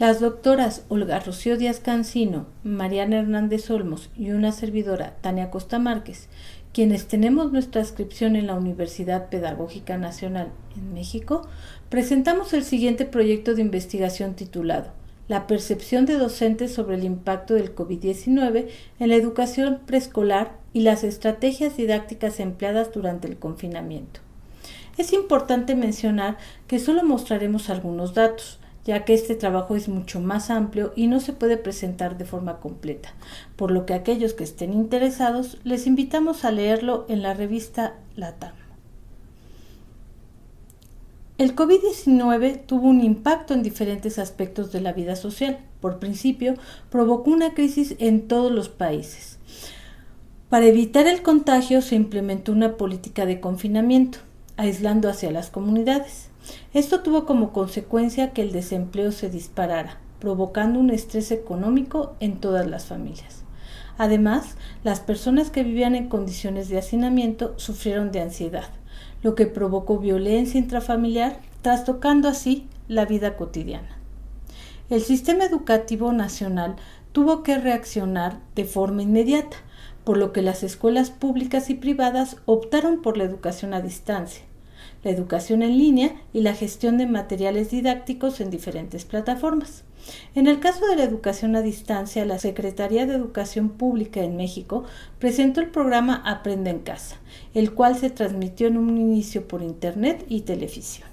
Las doctoras Olga Rocío Díaz Cancino, Mariana Hernández Olmos y una servidora, Tania Costa Márquez, quienes tenemos nuestra adscripción en la Universidad Pedagógica Nacional en México, presentamos el siguiente proyecto de investigación titulado La percepción de docentes sobre el impacto del COVID-19 en la educación preescolar y las estrategias didácticas empleadas durante el confinamiento. Es importante mencionar que solo mostraremos algunos datos, ya que este trabajo es mucho más amplio y no se puede presentar de forma completa, por lo que aquellos que estén interesados les invitamos a leerlo en la revista LATAM. El COVID-19 tuvo un impacto en diferentes aspectos de la vida social. Por principio, provocó una crisis en todos los países. Para evitar el contagio se implementó una política de confinamiento, aislando hacia las comunidades. Esto tuvo como consecuencia que el desempleo se disparara, provocando un estrés económico en todas las familias. Además, las personas que vivían en condiciones de hacinamiento sufrieron de ansiedad, lo que provocó violencia intrafamiliar, trastocando así la vida cotidiana. El sistema educativo nacional tuvo que reaccionar de forma inmediata, por lo que las escuelas públicas y privadas optaron por la educación a distancia, la educación en línea y la gestión de materiales didácticos en diferentes plataformas. En el caso de la educación a distancia, la Secretaría de Educación Pública en México presentó el programa Aprende en Casa, el cual se transmitió en un inicio por Internet y televisión.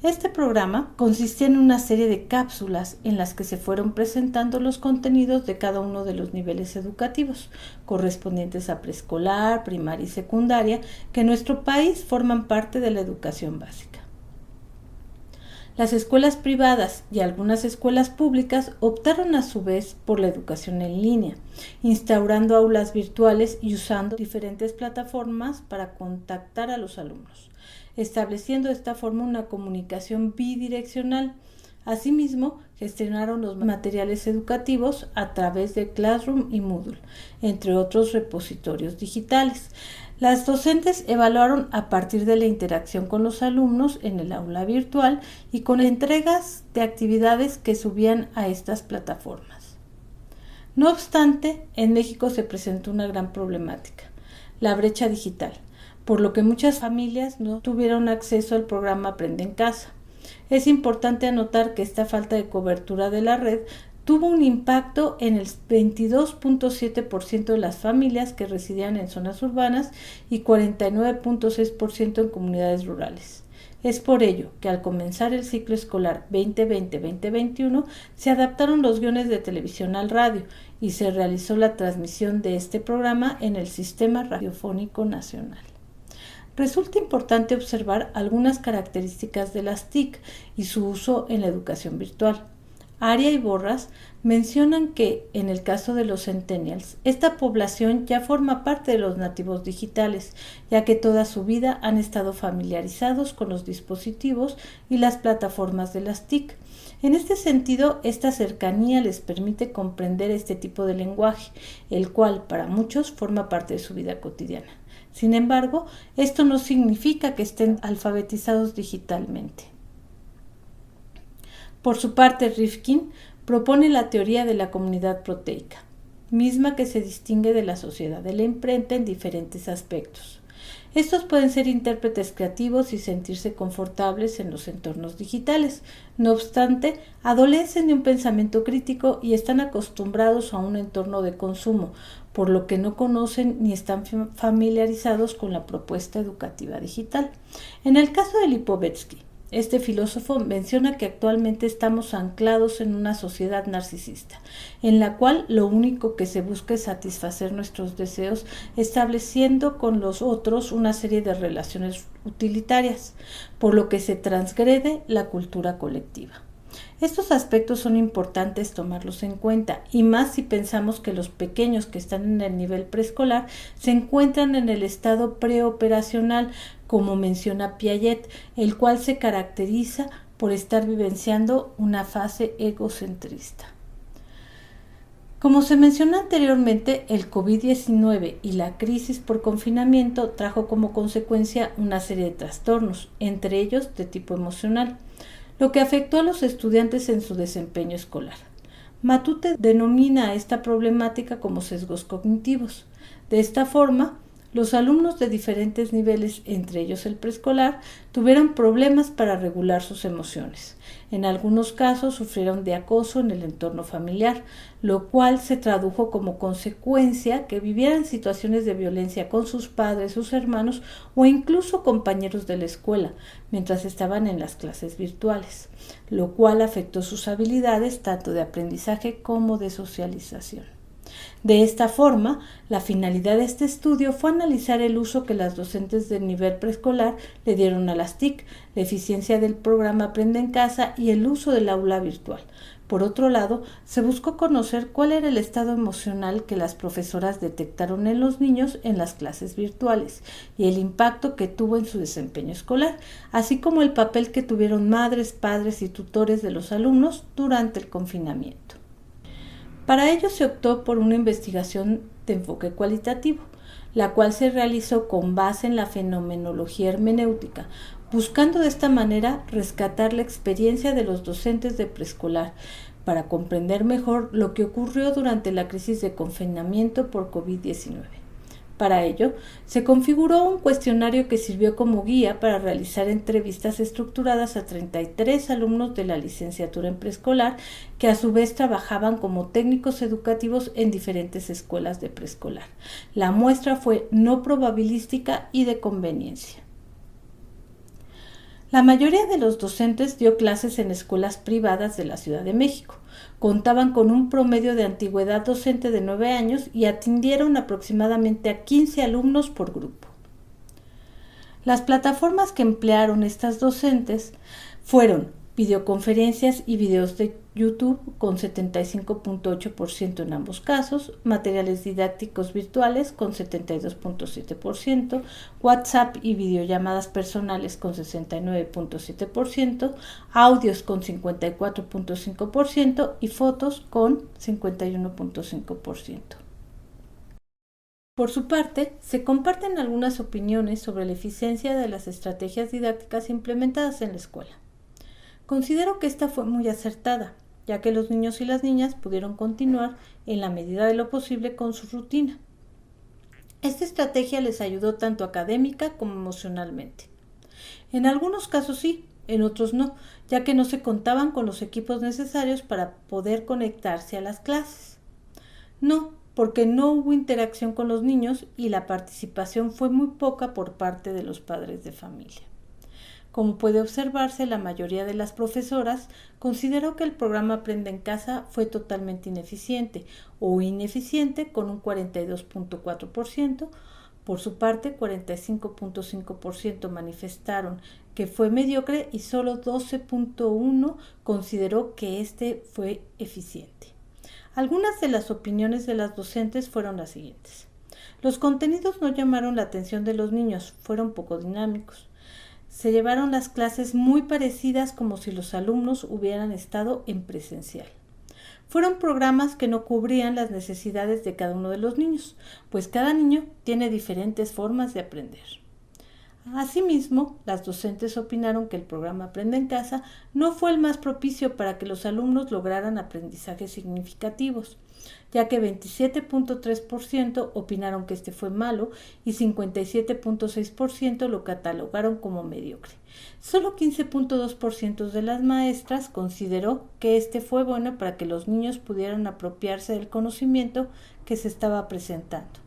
Este programa consistía en una serie de cápsulas en las que se fueron presentando los contenidos de cada uno de los niveles educativos, correspondientes a preescolar, primaria y secundaria, que en nuestro país forman parte de la educación básica. Las escuelas privadas y algunas escuelas públicas optaron a su vez por la educación en línea, instaurando aulas virtuales y usando diferentes plataformas para contactar a los alumnos, estableciendo de esta forma una comunicación bidireccional. Asimismo, gestionaron los materiales educativos a través de Classroom y Moodle, entre otros repositorios digitales. Las docentes evaluaron a partir de la interacción con los alumnos en el aula virtual y con entregas de actividades que subían a estas plataformas. No obstante, en México se presentó una gran problemática, la brecha digital, por lo que muchas familias no tuvieron acceso al programa Aprende en Casa. Es importante anotar que esta falta de cobertura de la red tuvo un impacto en el 22.7% de las familias que residían en zonas urbanas y 49.6% en comunidades rurales. Es por ello que al comenzar el ciclo escolar 2020-2021 se adaptaron los guiones de televisión al radio y se realizó la transmisión de este programa en el Sistema Radiofónico Nacional. Resulta importante observar algunas características de las TIC y su uso en la educación virtual. Aria y Borras mencionan que, en el caso de los centennials, esta población ya forma parte de los nativos digitales, ya que toda su vida han estado familiarizados con los dispositivos y las plataformas de las TIC. En este sentido, esta cercanía les permite comprender este tipo de lenguaje, el cual para muchos forma parte de su vida cotidiana. Sin embargo, esto no significa que estén alfabetizados digitalmente. Por su parte, Rifkin propone la teoría de la comunidad proteica, misma que se distingue de la sociedad de la imprenta en diferentes aspectos. Estos pueden ser intérpretes creativos y sentirse confortables en los entornos digitales. No obstante, adolecen de un pensamiento crítico y están acostumbrados a un entorno de consumo, por lo que no conocen ni están familiarizados con la propuesta educativa digital. En el caso de Lipovetsky, este filósofo menciona que actualmente estamos anclados en una sociedad narcisista, en la cual lo único que se busca es satisfacer nuestros deseos, estableciendo con los otros una serie de relaciones utilitarias, por lo que se transgrede la cultura colectiva. Estos aspectos son importantes tomarlos en cuenta, y más si pensamos que los pequeños que están en el nivel preescolar se encuentran en el estado preoperacional, como menciona Piaget, el cual se caracteriza por estar vivenciando una fase egocentrista. Como se mencionó anteriormente, el COVID-19 y la crisis por confinamiento trajo como consecuencia una serie de trastornos, entre ellos de tipo emocional. lo que afectó a los estudiantes en su desempeño escolar. Matute denomina a esta problemática como sesgos cognitivos. De esta forma, los alumnos de diferentes niveles, entre ellos el preescolar, tuvieron problemas para regular sus emociones. En algunos casos sufrieron de acoso en el entorno familiar, lo cual se tradujo como consecuencia que vivieran situaciones de violencia con sus padres, sus hermanos o incluso compañeros de la escuela, mientras estaban en las clases virtuales, lo cual afectó sus habilidades tanto de aprendizaje como de socialización. De esta forma, la finalidad de este estudio fue analizar el uso que las docentes del nivel preescolar le dieron a las TIC, la eficiencia del programa Aprende en Casa y el uso del aula virtual. Por otro lado, se buscó conocer cuál era el estado emocional que las profesoras detectaron en los niños en las clases virtuales y el impacto que tuvo en su desempeño escolar, así como el papel que tuvieron madres, padres y tutores de los alumnos durante el confinamiento. Para ello se optó por una investigación de enfoque cualitativo, la cual se realizó con base en la fenomenología hermenéutica, buscando de esta manera rescatar la experiencia de los docentes de preescolar para comprender mejor lo que ocurrió durante la crisis de confinamiento por COVID-19. Para ello, se configuró un cuestionario que sirvió como guía para realizar entrevistas estructuradas a 33 alumnos de la licenciatura en preescolar, que a su vez trabajaban como técnicos educativos en diferentes escuelas de preescolar. La muestra fue no probabilística y de conveniencia. La mayoría de los docentes dio clases en escuelas privadas de la Ciudad de México. Contaban con un promedio de antigüedad docente de 9 años y atendieron aproximadamente a 15 alumnos por grupo. Las plataformas que emplearon estas docentes fueron videoconferencias y videos de YouTube con 75.8% en ambos casos, materiales didácticos virtuales con 72.7%, WhatsApp y videollamadas personales con 69.7%, audios con 54.5% y fotos con 51.5%. Por su parte, se comparten algunas opiniones sobre la eficiencia de las estrategias didácticas implementadas en la escuela. Considero que esta fue muy acertada, ya que los niños y las niñas pudieron continuar en la medida de lo posible con su rutina. Esta estrategia les ayudó tanto académica como emocionalmente. En algunos casos sí, en otros no, ya que no se contaban con los equipos necesarios para poder conectarse a las clases. No, porque no hubo interacción con los niños y la participación fue muy poca por parte de los padres de familia. Como puede observarse, la mayoría de las profesoras consideró que el programa Aprende en Casa fue totalmente ineficiente o ineficiente con un 42.4%. Por su parte, 45.5% manifestaron que fue mediocre y solo 12.1% consideró que este fue eficiente. Algunas de las opiniones de las docentes fueron las siguientes. Los contenidos no llamaron la atención de los niños, fueron poco dinámicos. Se llevaron las clases muy parecidas como si los alumnos hubieran estado en presencial. Fueron programas que no cubrían las necesidades de cada uno de los niños, pues cada niño tiene diferentes formas de aprender. Asimismo, las docentes opinaron que el programa Aprende en Casa no fue el más propicio para que los alumnos lograran aprendizajes significativos, ya que 27.3% opinaron que este fue malo y 57.6% lo catalogaron como mediocre. Solo 15.2% de las maestras consideró que este fue bueno para que los niños pudieran apropiarse del conocimiento que se estaba presentando.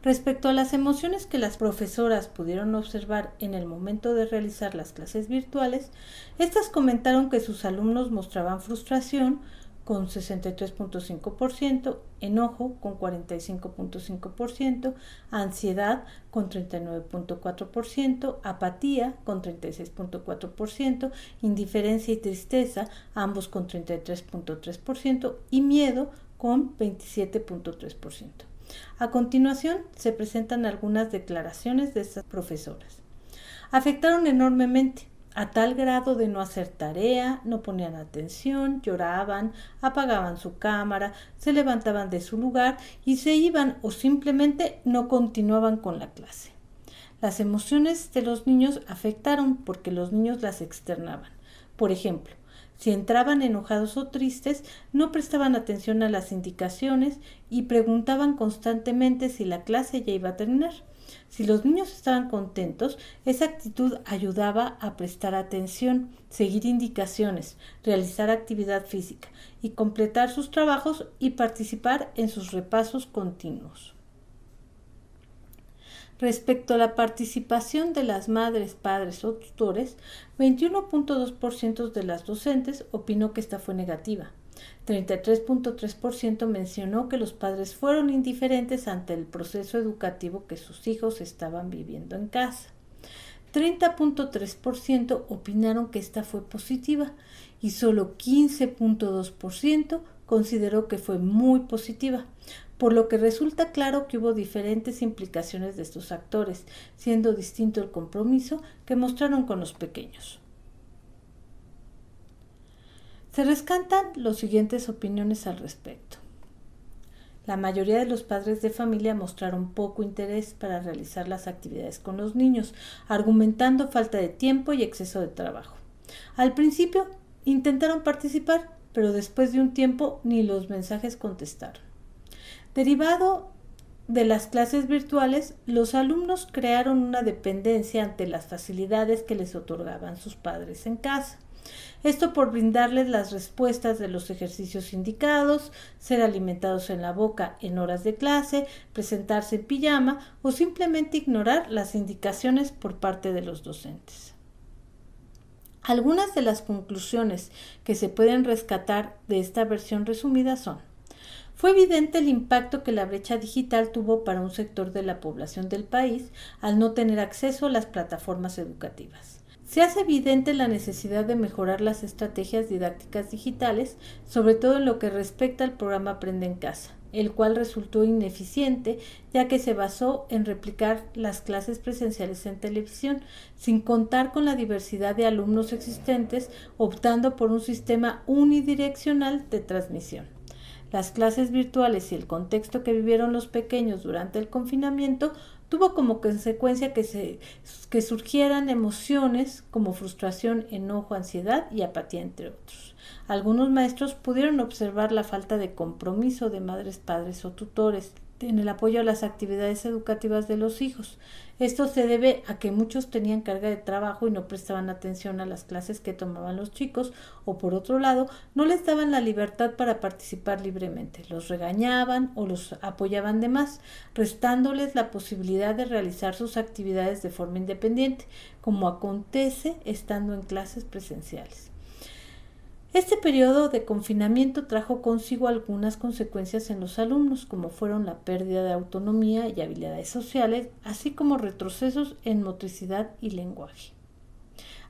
Respecto a las emociones que las profesoras pudieron observar en el momento de realizar las clases virtuales, estas comentaron que sus alumnos mostraban frustración con 63.5%, enojo con 45.5%, ansiedad con 39.4%, apatía con 36.4%, indiferencia y tristeza, ambos con 33.3% y miedo con 27.3%. A continuación, se presentan algunas declaraciones de estas profesoras. Afectaron enormemente, a tal grado de no hacer tarea, no ponían atención, lloraban, apagaban su cámara, se levantaban de su lugar y se iban o simplemente no continuaban con la clase. Las emociones de los niños afectaron porque los niños las externaban. Por ejemplo, si entraban enojados o tristes, no prestaban atención a las indicaciones y preguntaban constantemente si la clase ya iba a terminar. Si los niños estaban contentos, esa actitud ayudaba a prestar atención, seguir indicaciones, realizar actividad física y completar sus trabajos y participar en sus repasos continuos. Respecto a la participación de las madres, padres o tutores, 21.2% de las docentes opinó que esta fue negativa. 33.3% mencionó que los padres fueron indiferentes ante el proceso educativo que sus hijos estaban viviendo en casa. 30.3% opinaron que esta fue positiva y solo 15.2% consideró que fue muy positiva, por lo que resulta claro que hubo diferentes implicaciones de estos actores, siendo distinto el compromiso que mostraron con los pequeños. Se rescatan las siguientes opiniones al respecto. La mayoría de los padres de familia mostraron poco interés para realizar las actividades con los niños, argumentando falta de tiempo y exceso de trabajo. Al principio intentaron participar, pero después de un tiempo ni los mensajes contestaron. Derivado de las clases virtuales, los alumnos crearon una dependencia ante las facilidades que les otorgaban sus padres en casa. Esto por brindarles las respuestas de los ejercicios indicados, ser alimentados en la boca en horas de clase, presentarse en pijama o simplemente ignorar las indicaciones por parte de los docentes. Algunas de las conclusiones que se pueden rescatar de esta versión resumida son: fue evidente el impacto que la brecha digital tuvo para un sector de la población del país al no tener acceso a las plataformas educativas. Se hace evidente la necesidad de mejorar las estrategias didácticas digitales, sobre todo en lo que respecta al programa Aprende en Casa, el cual resultó ineficiente ya que se basó en replicar las clases presenciales en televisión, sin contar con la diversidad de alumnos existentes, optando por un sistema unidireccional de transmisión. Las clases virtuales y el contexto que vivieron los pequeños durante el confinamiento tuvo como consecuencia que surgieran emociones como frustración, enojo, ansiedad y apatía, entre otros. Algunos maestros pudieron observar la falta de compromiso de madres, padres o tutores en el apoyo a las actividades educativas de los hijos. Esto se debe a que muchos tenían carga de trabajo y no prestaban atención a las clases que tomaban los chicos, o por otro lado, no les daban la libertad para participar libremente, los regañaban o los apoyaban de más, restándoles la posibilidad de realizar sus actividades de forma independiente, como acontece estando en clases presenciales. Este periodo de confinamiento trajo consigo algunas consecuencias en los alumnos, como fueron la pérdida de autonomía y habilidades sociales, así como retrocesos en motricidad y lenguaje.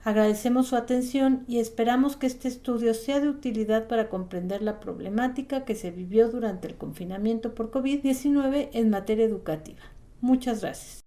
Agradecemos su atención y esperamos que este estudio sea de utilidad para comprender la problemática que se vivió durante el confinamiento por COVID-19 en materia educativa. Muchas gracias.